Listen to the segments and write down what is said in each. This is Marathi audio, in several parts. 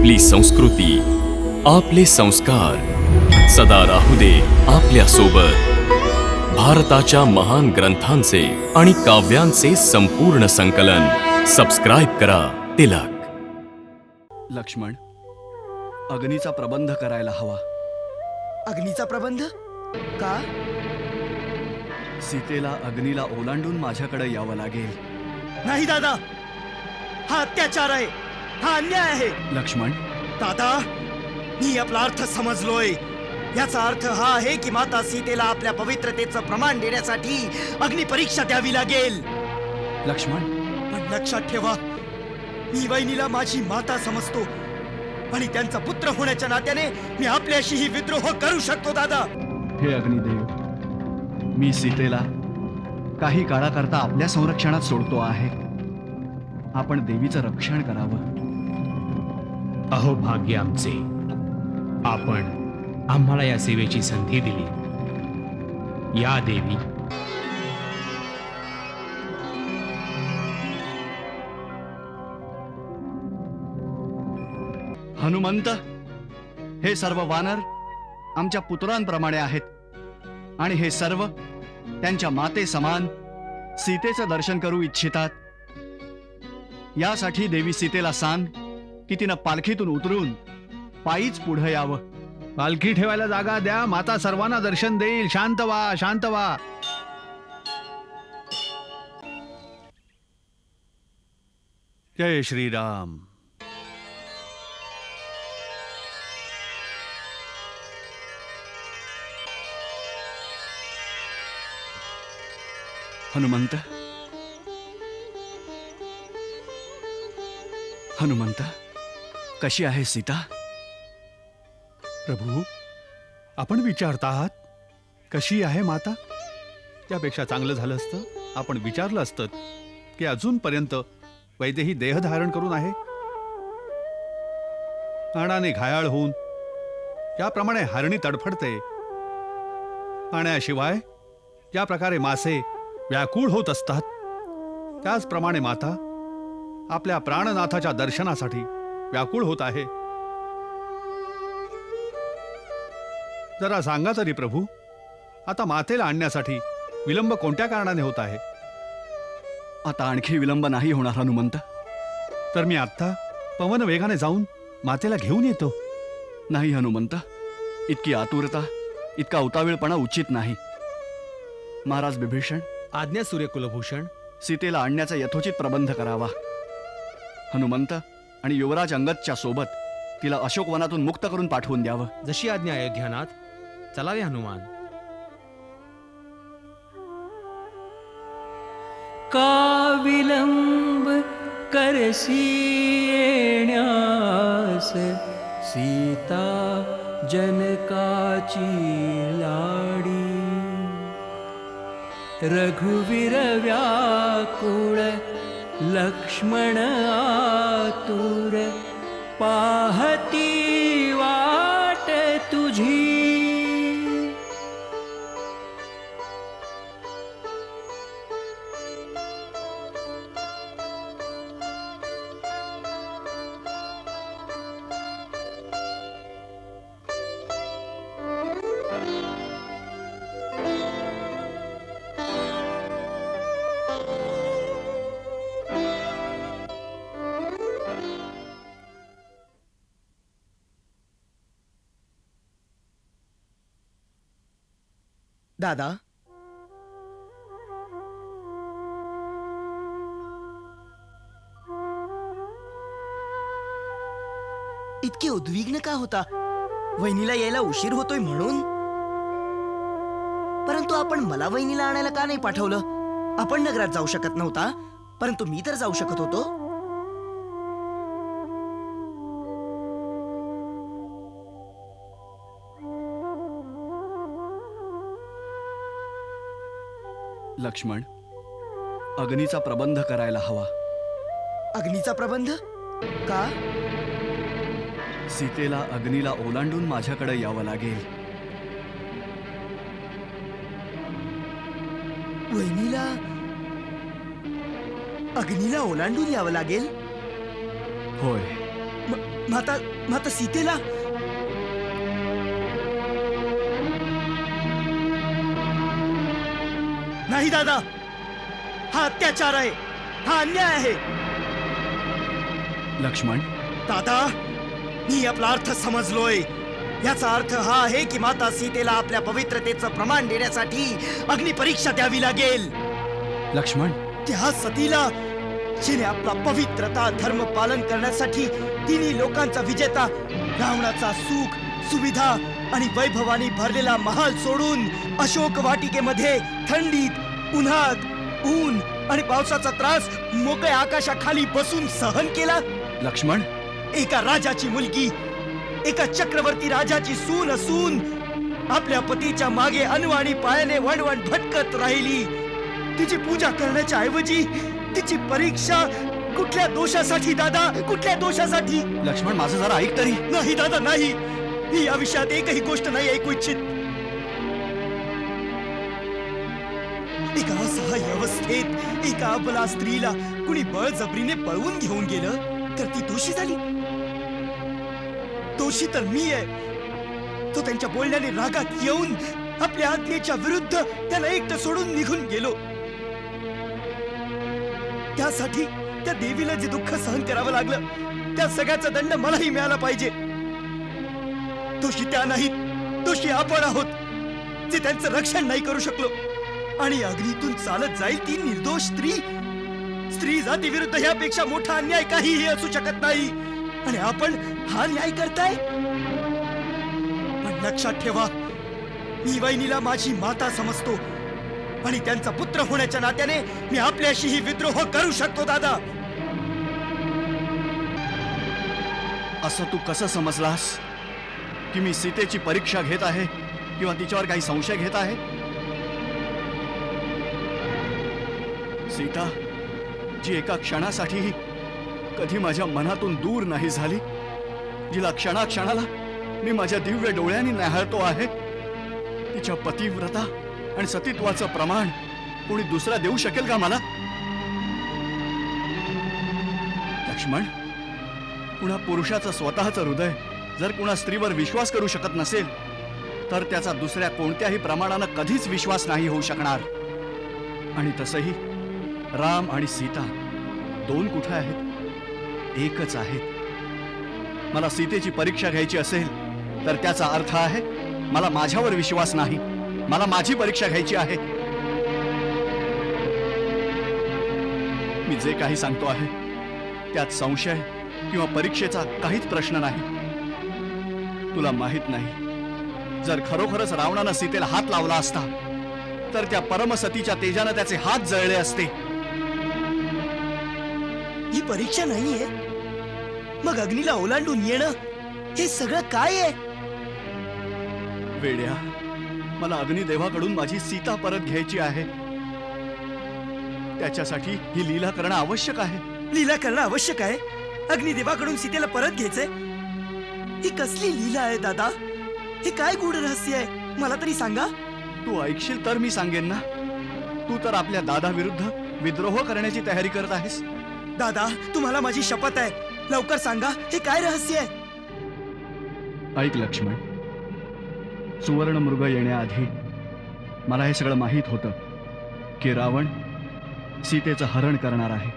आपली संस्कृती, आपले संस्कार सदा राहू दे आपल्या सोबत. भारताच्या महान ग्रंथांचे आणि काव्यांचे संपूर्ण संकलन. सबस्क्राईब करा तिलक. लक्ष्मण, अग्नीचा प्रबंध करायला हवा. अग्नीचा प्रबंध का? सीतेला अग्नीला ओलांडून माझ्याकडे यावं लागेल. नाही दादा, हा अत्याचार आहे, हा अन्याय आहे. लक्ष्मण, दादा, मी आपला अर्थ समजलोय. याचा अर्थ हा आहे की माता सीतेला आपल्या पवित्रतेचं प्रमाण देण्यासाठी अग्नी परीक्षा द्यावी लागेल. लक्ष्मण, पण लक्षात ठेवा, मी वहिनीला माझी माता समजतो आणि त्यांचा पुत्र होण्याच्या नात्याने मी आपल्याशीही विद्रोह करू शकतो. दादा, हे अग्निदेव, मी सीतेला काही काळाकरता आपल्या संरक्षणात सोडतो आहे. आपण देवीचं रक्षण करावं. अहो भाग्य आमचे, आपण आम्हाला या सेवेची संधी दिली. या देवी. हनुमंत, हे सर्व वानर आमच्या पुत्रांप्रमाणे आहेत आणि हे सर्व त्यांच्या माते समान सीतेचं दर्शन करू इच्छितात. यासाठी देवी सीतेला सांग की तिनं पालखीतून उतरून पायीच पुढे यावं. पालखी ठेवायला जागा द्या. माता सर्वांना दर्शन देईल. शांत व्हा, शांत व्हा. जय श्रीराम. हनुमंत, हनुमंत, कशी आहे सीता? प्रभू, आपण विचारता आहात कशी आहे माता? त्यापेक्षा चांगलं झालं असतं आपण विचारलं असतं की अजूनपर्यंत वैदेही देहधारण करून आहे. बाणाने घायाळ होऊन ज्याप्रमाणे हरणी तडफडते, पाण्याशिवाय ज्या प्रकारे मासे व्याकुळ होत असतात, त्याचप्रमाणे माता आपल्या प्राणनाथाच्या दर्शनासाठी व्याकुळ होत आहे. जरा सांगा तरी प्रभू, आता मातेला आणण्यासाठी विलंब कोणत्या कारणाने होत आहे? आता आणखी विलंब नाही होणार हनुमंत. तर मी आत्ता पवन वेगाने जाऊन मातेला घेऊन येतो. नाही हनुमंत, इतकी आतुरता, इतका उतावीळपणा उचित नाही. महाराज बिभीषण, आज्ञा सूर्यकुलभूषण. सीतेला आणण्याचा यथोचित प्रबंध करावा. हनुमंत आणि युवराज अंगदच्या सोबत तिला अशोकवनातून मुक्त करून पाठवून द्यावं. जशी आज्ञा अयोध्यानाथ. चलावे हनुमान. का विलंब करसी येण्यास, सीता जनकाची लाडी. रघुवीर व्याकुळ, लक्ष्मण आतुर, पाहती वाट तुझी. दादा, इतके उद्विग्न का होता? वहिनीला यायला उशीर होतोय म्हणून? परंतु आपण मला वहिनीला आणायला का नाही पाठवलं? आपण नगरात जाऊ शकत नव्हता, परंतु मी तर जाऊ शकत होतो. लक्ष्मण, अग्नीचा प्रबंध करायला हवा. अग्नीचा प्रबंध का? सीतेला अग्नीला ओलांडून माझ्याकडे यावं लागेल. वहिनीला अग्नीला ओलांडून यावं लागेल? होय. माता माता सीतेला नाही दादा, हा अत्याचार आहे, हा अन्याय आहे. लक्ष्मण, दादा, मी आपला अर्थ समजलोय. याचा अर्थ हा आहे की माता सीतेला आपल्या पवित्रतेचं प्रमाण देण्यासाठी अग्निपरीक्षा द्यावी लागेल. लक्ष्मण, त्या सतीला जिने आपला पवित्रता धर्म पालन करण्यासाठी तिन्ही लोकांचा विजेता रावणाचा सुख सुविधा आणि वैभवानी भरलेला महाल सोडून अशोक वाटिकेमध्ये थंडीत उन्हात ऊन आणि पावसाचा त्रास मोकळ्या आकाशाखाली बसून सहन केला. लक्ष्मण, एका राजाची मुलगी, एका चक्रवर्ती राजाची सून असून आपल्या पतीच्या मागे अनवाणी पायाने वणवण भटकत राहिली. तिची पूजा करण्याच्या ऐवजी तिची परीक्षा कुठल्या दोषासाठी दादा, कुठल्या दोषासाठी? लक्ष्मण, माझं जरा ऐक तरी. नाही दादा, नाही. मी या विषयात एकही गोष्ट नाही ऐकू इच्छित. एका असहाय्य अवस्थेत एका अबला स्त्रीला कुणी बळजबरीने पळवून घेऊन गेलं तर ती दोषी झाली. दोषी तर मी आहे. तो त्यांच्या बोलण्याने रागात येऊन आपल्या आज्ञेच्या विरुद्ध त्याला एकटं सोडून निघून गेलो. त्यासाठी त्या देवीला जे दुःख सहन करावं लागलं त्या सगळ्याचा दंड मलाही मिळाला पाहिजे. दोषी त्या नाहीत, दोषी आपण आहोत जे त्यांचं रक्षण नाही करू शकलो. आणि अग्नीतून चालत जाईल ती निर्दोष स्त्री. स्त्री जाती विरुद्ध यापेक्षा मोठा अन्याय काहीही असू शकत नाही. आणि आपण हा न्याय करताय. पण लक्षात ठेवा, मी वहिनीला माझी माता समजतो आणि त्यांचा पुत्र होण्याच्या नात्याने मी आपल्याशीही विद्रोह करू शकतो. दादा, असं तू कसं समजलास की मी सीतेची परीक्षा घेत आहे किंवा तिच्यावर काही संशय घेत आहे? सीता, जी एका क्षणासाठीही कधी माझ्या मनातून दूर नाही झाली, जिला क्षणाक्षणाला मी माझ्या दिव्य डोळ्यांनी न्याहाळतो आहे, तिच्या पतिव्रता आणि सतीत्वाचं प्रमाण कोणी दुसरा देऊ शकेल का मला? लक्ष्मण, कुणा पुरुषाचं स्वतःचं हृदय जर कुणा स्त्रीवर विश्वास करू शकत नसेल तर त्याचा दुसऱ्या कोणत्याही प्रमाणानं कधीच विश्वास नाही होऊ शकणार. आणि तसंही राम आणि सीता दोन कुठे आहेत? एकच आहेत. मला सीतेची परीक्षा घ्यायची असेल तर त्याचा अर्थ आहे मला माझ्यावर विश्वास नाही, मला माझी परीक्षा घ्यायची आहे. मी जे काही सांगतो आहे त्यात संशय किंवा परीक्षेचा काहीच प्रश्न नाही. तुला माहित नाही, जर खरोखरच रावणानं सीतेला हात लावला असता तर त्या परमसतीच्या तेजानं त्याचे हात जळले असते. ही परीक्षा नाहीये. मग अग्नीला ओलांडून येणं हे सगळं काय आहे? वेड्या, मला अग्निदेवाकडून माझी सीता परत घ्यायची आहे. त्याच्यासाठी ही लीला करणं आवश्यक आहे. लीला करणं आवश्यक आहे? अग्निदेवाकडून सीतेला परत घ्यायचंय? ही कसली लीला आहे दादा? हे काय गूढ रहस्य आहे? मला तरी सांगा. तू ऐकशील तर मी सांगेन ना. तू तर आपल्या दादा विरुद्ध विद्रोह करण्याची तयारी करत आहेस. दादा, तुम्हाला माझी शपथ आहे, लवकर सांगा, हे काय रहस्य आहे? ऐक लक्ष्मण, सुवर्ण मृग येण्याआधी मला हे सगळं माहीत होतं की रावण सीतेचं हरण करणार आहे.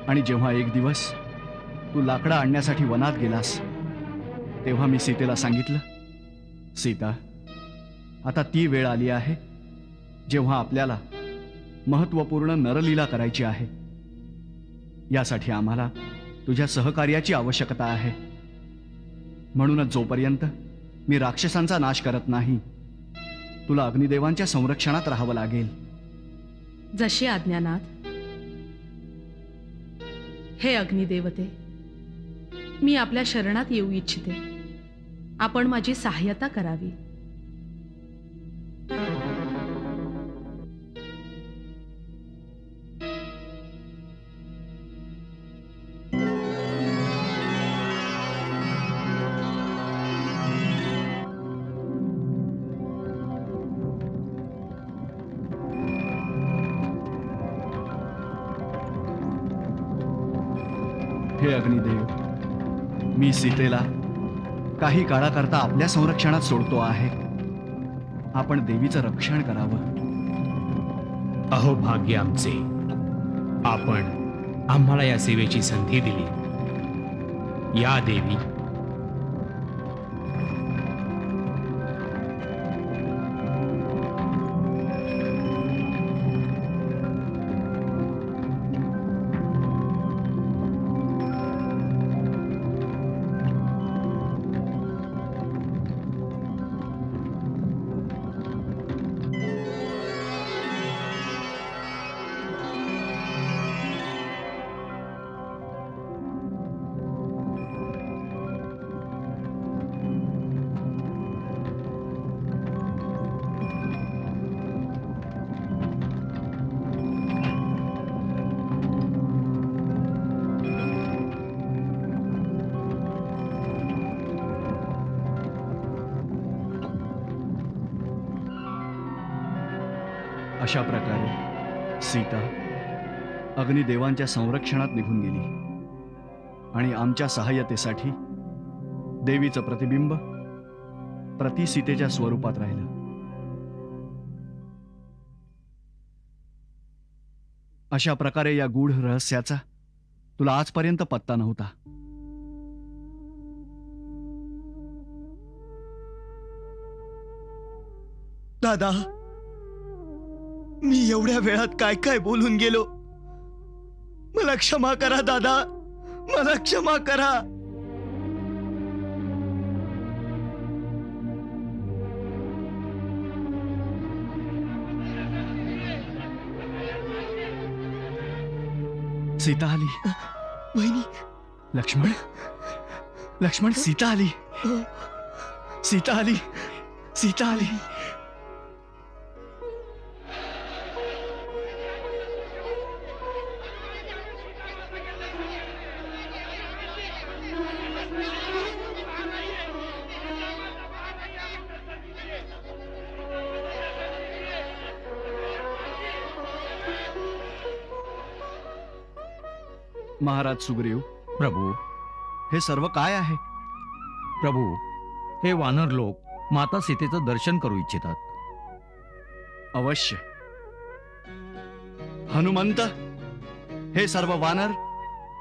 आणि जेव्हा एक दिवस तू लाकडं आणण्यासाठी वनात गेलास तेव्हा मी सीतेला सांगितलं, सीता, आता ती वेळ आली आहे जेव्हा आपल्याला महत्त्वपूर्ण नरलीला करायची आहे. यासाठी आम्हाला तुझ्या सहकार्याची आवश्यकता आहे. म्हणूनच जोपर्यंत मी राक्षसांचा नाश करत नाही तुला अग्निदेवांच्या संरक्षणात राहावं लागेल. जशी आज्ञानाथ. हे अग्निदेवते, मी आपल्या शरणात येऊ इच्छिते. आपण माझी सहाय्यता करावी. हे अग्निदेव, मी सीतेला काही काळाकरता आपल्या संरक्षणात सोडतो आहे. आपण देवीचं रक्षण करावं. अहो भाग्य आमचे, आपण आम्हाला या सेवेची संधी दिली. या देवी. अशा प्रकारे सीता अग्निदेवांच्या संरक्षणात निघून गेली आणि आमच्या सहाय्यतेसाठी देवीचं प्रतिबिंब प्रति सीतेच्या स्वरूपात राहिलं. अशा प्रकारे या गूढ रहस्याचा तुला आजपर्यंत पत्ता नव्हता. दादा, मी एवढ्या वेळात काय काय बोलून गेलो. मला क्षमा करा दादा, मला क्षमा करा. सीता आली. वहिनी, लक्ष्मण, लक्ष्मण, सीता आली. सीता आली. सीता आली. महाराज सुग्रीव, प्रभू, हे सर्व काय आहे? प्रभू, हे वानर लोक माता सीतेचं दर्शन करू इच्छितात. अवश्य. हनुमंत, हे सर्व वानर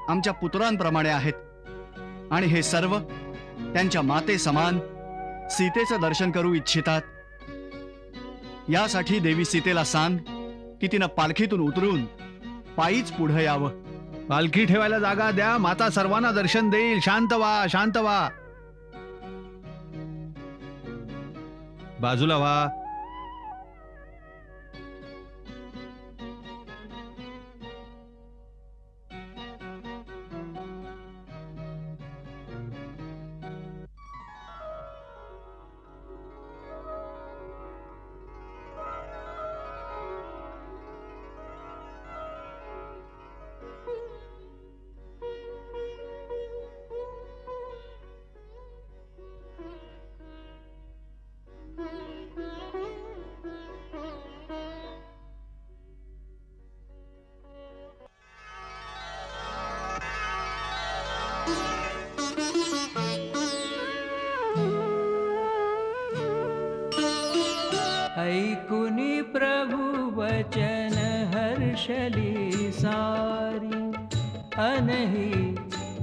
आमच्या पुत्रांप्रमाणे आहेत आणि हे सर्व त्यांच्या माते समान सीतेचं दर्शन करू इच्छितात. यासाठी देवी सीतेला सांग की तिनं पालखीतून उतरून पायीच पुढे यावं. पालखी ठेवायला जागा द्या. माता सर्वांना दर्शन देईल. शांत व्हा, शांत व्हा. बाजूला व्हा. ऐकुनी प्रभु वचन हर्षली सारी, अनहि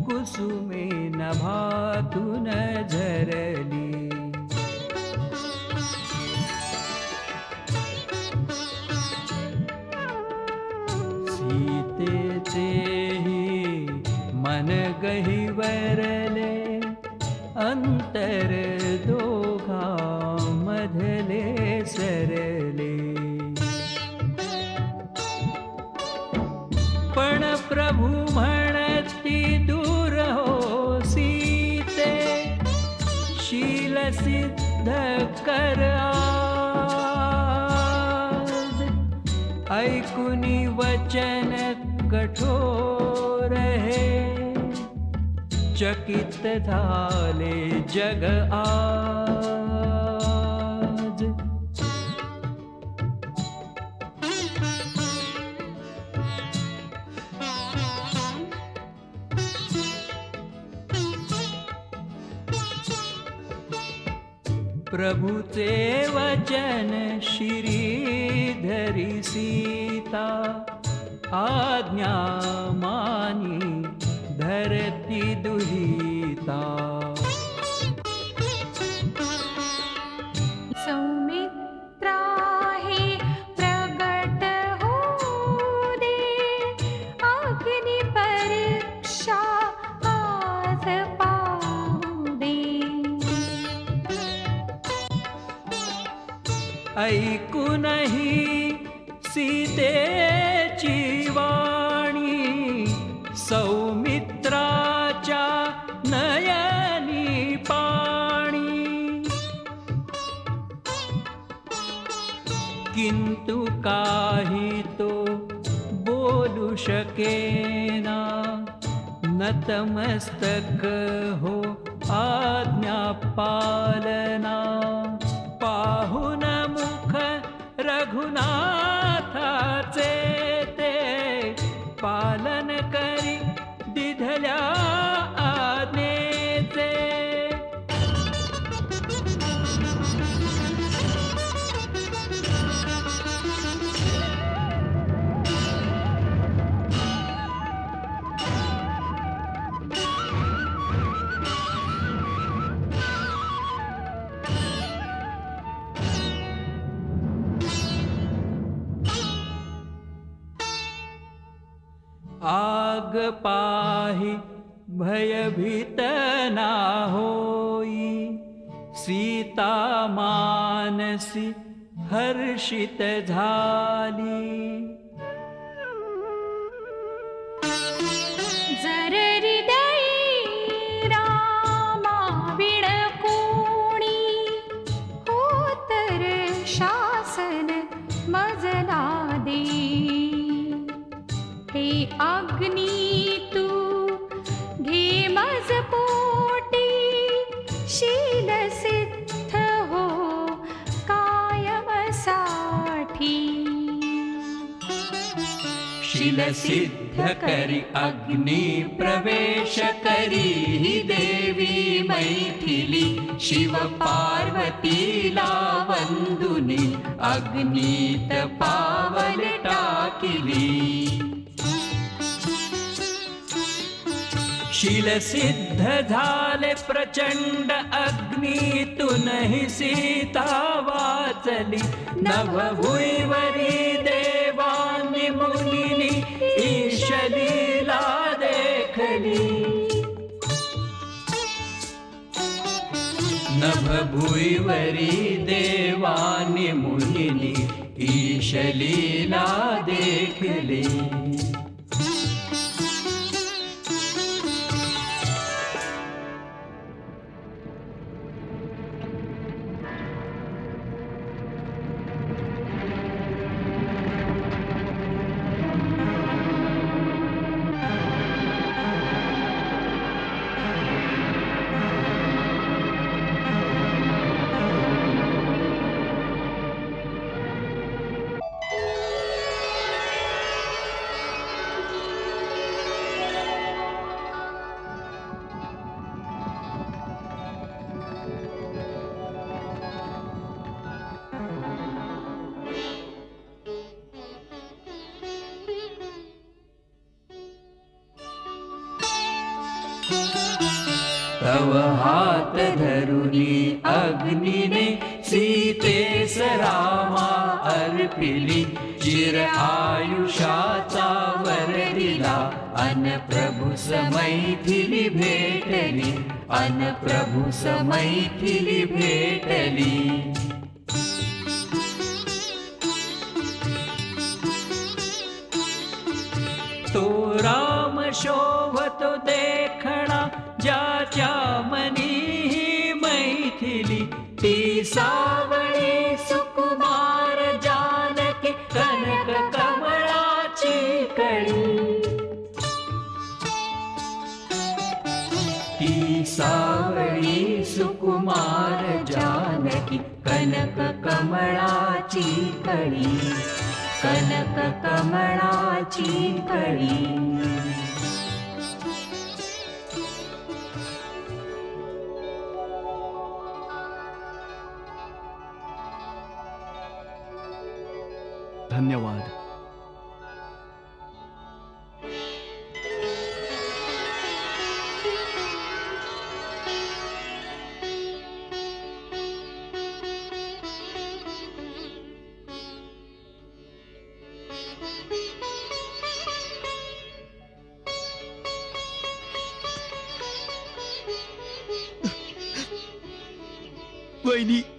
कुसुमे नभातून झरली. सीतेचेही मन गहिवरले, अंतर दोघा मधले सरले. पण प्रभु म्हणती दूर हो सीते, शील सिद्ध कर आज. ऐकुनी वचन कठोर हे, चकित झाले जग आज. प्रभुचे वचन शिरीधरी सीता आज्ञा मानी धरती दुहिता सौमित्रा हे प्रगट होऊ दे अग्नि परीक्षा आज पाहू दे ऐकूनही सीतेची वाणी सौमित्राच्या नयनी पाणी किंतु काही तो बोलू शकेना नतमस्तक हो आज्ञा पालना पाहुन मुख रघुनाथाचे ते पालन करी दिधल्या आज्ञेचे आग पाही भयभीत ना होई सीता मानसी हर्षित झाली जर हृदयी रामा विणकोणी हो तर शासन मजला दे हे अग्नी तू घे मज पोटी शील सिद्ध हो कायमसाठी शील सिद्ध करी अग्नि प्रवेश करी ही देवी मैथिली शिव पार्वतीला वंदुनी अग्नीत पावल टाकिली शील सिद्ध झाले प्रचंड अग्नीतूनही सीता वाचली नभभुईवरी देवानी मुनीनी ईशलीला देखली नभभुईवरी देवानी मुनीनी ईशलीला देखली तव हात धरुनी अग्निने सीतेस रामा अर्पिली चिर आयुष्याचा वर दिला अन प्रभु समैथिली भेटली अन प्रभु समैथिली भेटली तो राम शोभतो देखणा ज्याच्या मनी ही मैथिली ती सावळी सुकुमार जानकी कनक कमळाची कळी ती सावळी सुकुमार जानकी कनक कमळाची कळी कनक कमळाची कळी धन्यवाद. वहिनी